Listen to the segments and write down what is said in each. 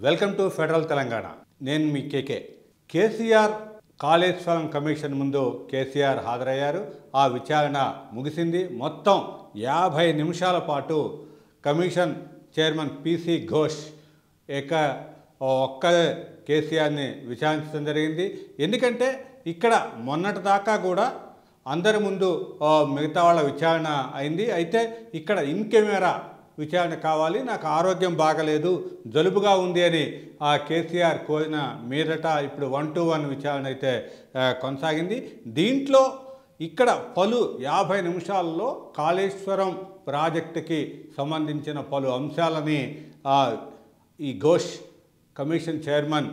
Welcome to federal Telangana. నేను మీ కేకే. KCR Kaleshwaram commission ముందు కేసీఆర్ హాజరయ్యారు. ఆ విచారణ ముగిసింది. మొత్తం 50 నిమిషాల పాటు కమిషన్ చైర్మన్ పిసి ఘోష్ ఒక్కడే కేసీఆర్ని విచారించడం జరిగింది. ఎందుకంటే ఇక్కడ మొన్నటి దాకా కూడా అందరి ముందు మిగతా వాళ్ళ విచారణ అయింది. అయితే ఇక్కడ ఇన్ కెమెరా విచారణ కావాలి, నాకు ఆరోగ్యం బాగలేదు, జలుబుగా ఉంది అని కేసీఆర్ కోరిన మీదట ఇప్పుడు 1-to-1 విచారణ అయితే కొనసాగింది. దీంట్లో ఇక్కడ 50 నిమిషాల్లో కాళేశ్వరం ప్రాజెక్టుకి సంబంధించిన పలు అంశాలని ఈ ఘోష్ కమిషన్ చైర్మన్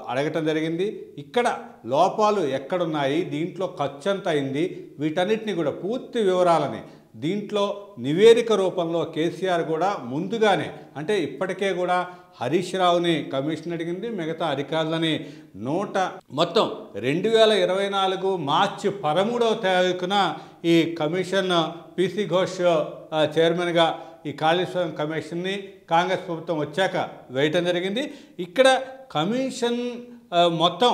అడగటం జరిగింది. ఇక్కడ లోపాలు ఎక్కడున్నాయి, దీంట్లో ఖర్చు ఎంత అయింది, వీటన్నిటిని కూడా పూర్తి వివరాలని దీంట్లో నివేదిక రూపంలో కేసీఆర్ కూడా ముందుగానే, అంటే ఇప్పటికే కూడా హరీష్ రావుని కమిషన్ అడిగింది, మిగతా అధికారులని మొత్తం 2024 మార్చి 13వ తారీఖున ఈ కమిషన్ పిసి ఘోష్ చైర్మన్గా ఈ కాళేశ్వరం కమిషన్ని కాంగ్రెస్ ప్రభుత్వం వచ్చాక వేయటం జరిగింది. ఇక్కడ కమిషన్ మొత్తం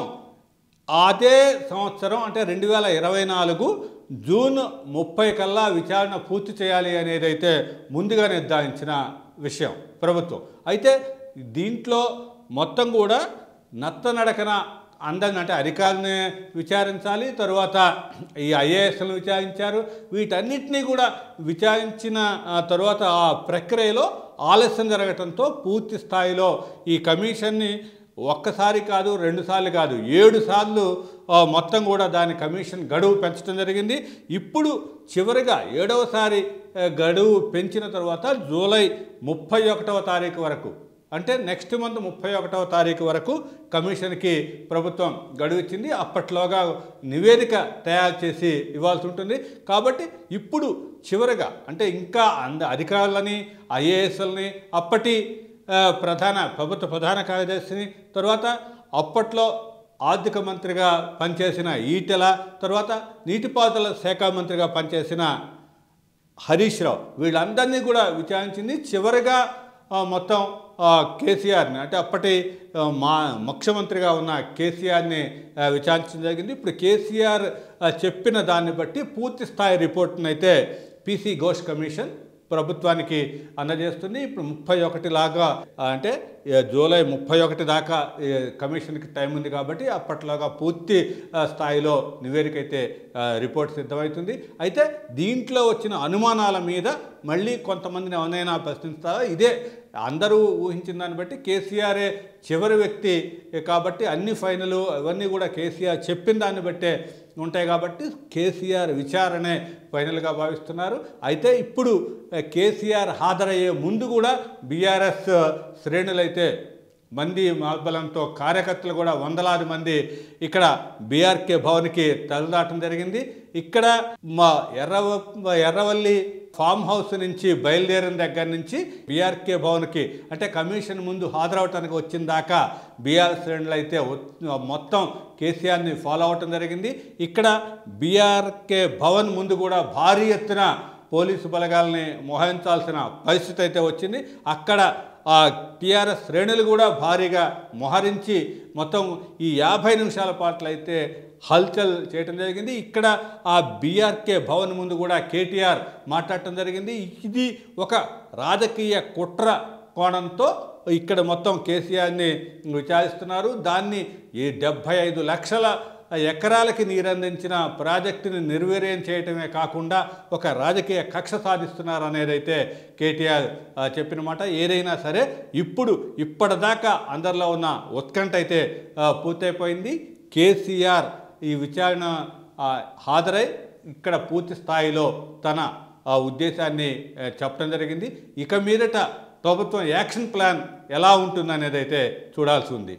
అదే సంవత్సరం అంటే 2024 జూన్ 30 కల్లా విచారణ పూర్తి చేయాలి అనేది అయితే ముందుగా నిర్ధారించిన విషయం ప్రభుత్వం. అయితే దీంట్లో మొత్తం కూడా నత్తనడకన అందంగా, అంటే అధికారులని విచారించాలి, తరువాత ఈ ఐఏఎస్లను విచారించారు, వీటన్నిటినీ కూడా విచారించిన తరువాత ఆ ప్రక్రియలో ఆలస్యం జరగటంతో పూర్తి స్థాయిలో ఈ కమిషన్ని ఒక్కసారి కాదు, 2 సార్లు కాదు, 7 సార్లు మొత్తం కూడా దాని కమిషన్ గడువు పెంచడం జరిగింది. ఇప్పుడు చివరిగా 7వసారి గడువు పెంచిన తర్వాత జూలై 31వ తారీఖు వరకు, అంటే నెక్స్ట్ మంత్ 31వ తారీఖు వరకు కమిషన్కి ప్రభుత్వం గడువు ఇచ్చింది. అప్పట్లోగా నివేదిక తయారు చేసి ఇవ్వాల్సి ఉంటుంది. కాబట్టి ఇప్పుడు చివరిగా అంటే ఇంకా అధికారులని, ఐఏఎస్లని, అప్పటి ప్రభుత్వ ప్రధాన కార్యదర్శిని, తర్వాత అప్పట్లో ఆర్థిక మంత్రిగా పనిచేసిన ఈటెల, తర్వాత నీటిపారుదల శాఖ మంత్రిగా పనిచేసిన హరీష్ రావు, వీళ్ళందరినీ కూడా విచారించింది. చివరిగా మొత్తం కేసీఆర్ని, అంటే అప్పటి ముఖ్యమంత్రిగా ఉన్న కేసీఆర్ని విచారించడం జరిగింది. ఇప్పుడు కేసీఆర్ చెప్పిన దాన్ని బట్టి పూర్తి స్థాయి రిపోర్ట్ని అయితే పిసి ఘోష్ కమిషన్ ప్రభుత్వానికి అందజేస్తుంది. ఇప్పుడు 31 లాగా, అంటే జూలై 31 దాకా కమిషన్కి టైం ఉంది కాబట్టి అప్పట్లాగా పూర్తి స్థాయిలో నివేదిక అయితే రిపోర్ట్ సిద్ధమవుతుంది. అయితే దీంట్లో వచ్చిన అనుమానాల మీద మళ్ళీ కొంతమందిని ఎవరైనా ప్రశ్నిస్తారా? ఇదే అందరూ ఊహించిన దాన్ని బట్టి కేసీఆరే చివరి వ్యక్తి కాబట్టి అన్ని ఫైనలు అవన్నీ కూడా కేసీఆర్ చెప్పిన దాన్ని బట్టే ఉంటాయి కాబట్టి కేసీఆర్ విచారణే ఫైనల్గా భావిస్తున్నారు. అయితే ఇప్పుడు కేసీఆర్ హాజరయ్యే ముందు కూడా బీఆర్ఎస్ శ్రేణులైతే మంది మార్బలంతో కార్యకర్తలు కూడా వందలాది మంది ఇక్కడ బీఆర్కే భవన్కి తరలిరావటం జరిగింది. ఇక్కడ మా ఎర్రవల్లి ఫామ్ హౌస్ నుంచి బయలుదేరిన దగ్గర నుంచి బీఆర్కే భవన్కి, అంటే కమిషన్ ముందు హాజరవటానికి వచ్చిన దాకా బీఆర్ శ్రేణులు అయితే మొత్తం కేసీఆర్ని ఫాలో అవటం జరిగింది. ఇక్కడ బీఆర్కే భవన్ ముందు కూడా భారీ ఎత్తున పోలీసు బలగాల్ని మోహరించాల్సిన పరిస్థితి అయితే వచ్చింది. అక్కడ టీఆర్ఎస్ శ్రేణులు కూడా భారీగా మోహరించి మొత్తం ఈ 50 నిమిషాల పాటు అయితే హల్చల్ చేయటం జరిగింది. ఇక్కడ ఆ బీఆర్కే భవన్ ముందు కూడా కేటీఆర్ మాట్లాడటం జరిగింది. ఇది ఒక రాజకీయ కుట్ర కోణంతో ఇక్కడ మొత్తం కేసీఆర్ని విచారిస్తున్నారు. దాన్ని ఈ 75 లక్షల ఎకరాలకి నీరందించిన ప్రాజెక్టుని నిర్వీర్యం చేయటమే కాకుండా ఒక రాజకీయ కక్ష సాధిస్తున్నారు అనేదైతే కేటీఆర్ చెప్పిన మాట. ఏదైనా సరే ఇప్పటిదాకా అందరిలో ఉన్న ఉత్కంఠ అయితే పూర్తయిపోయింది. కేసీఆర్ ఈ విచారణ హాజరై ఇక్కడ పూర్తి స్థాయిలో తన ఉద్దేశాన్ని చెప్పడం జరిగింది. ఇక మీదట ప్రభుత్వం యాక్షన్ ప్లాన్ ఎలా ఉంటుందనేది అయితే చూడాల్సి ఉంది.